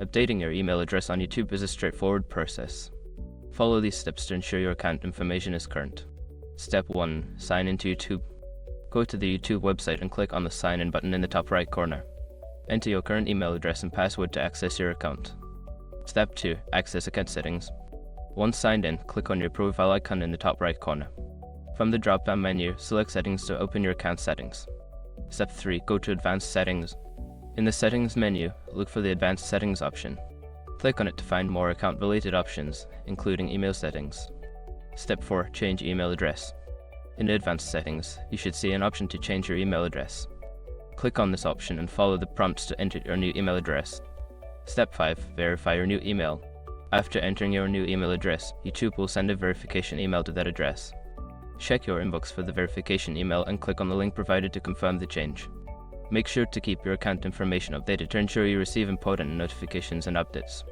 Updating your email address on YouTube is a straightforward process. Follow these steps to ensure your account information is current. Step 1. Sign into YouTube. Go to the YouTube website and click on the Sign In button in the top right corner. Enter your current email address and password to access your account. Step 2. Access account settings. Once signed in, click on your profile icon in the top right corner. From the drop-down menu, select Settings to open your account settings. Step 3. Go to Advanced Settings. In the Settings menu, look for the Advanced Settings option. Click on it to find more account-related options, including email settings. Step 4. Change email address. In the Advanced Settings, you should see an option to change your email address. Click on this option and follow the prompts to enter your new email address. Step 5. Verify your new email. After entering your new email address, YouTube will send a verification email to that address. Check your inbox for the verification email and click on the link provided to confirm the change. Make sure to keep your account information updated to ensure you receive important notifications and updates.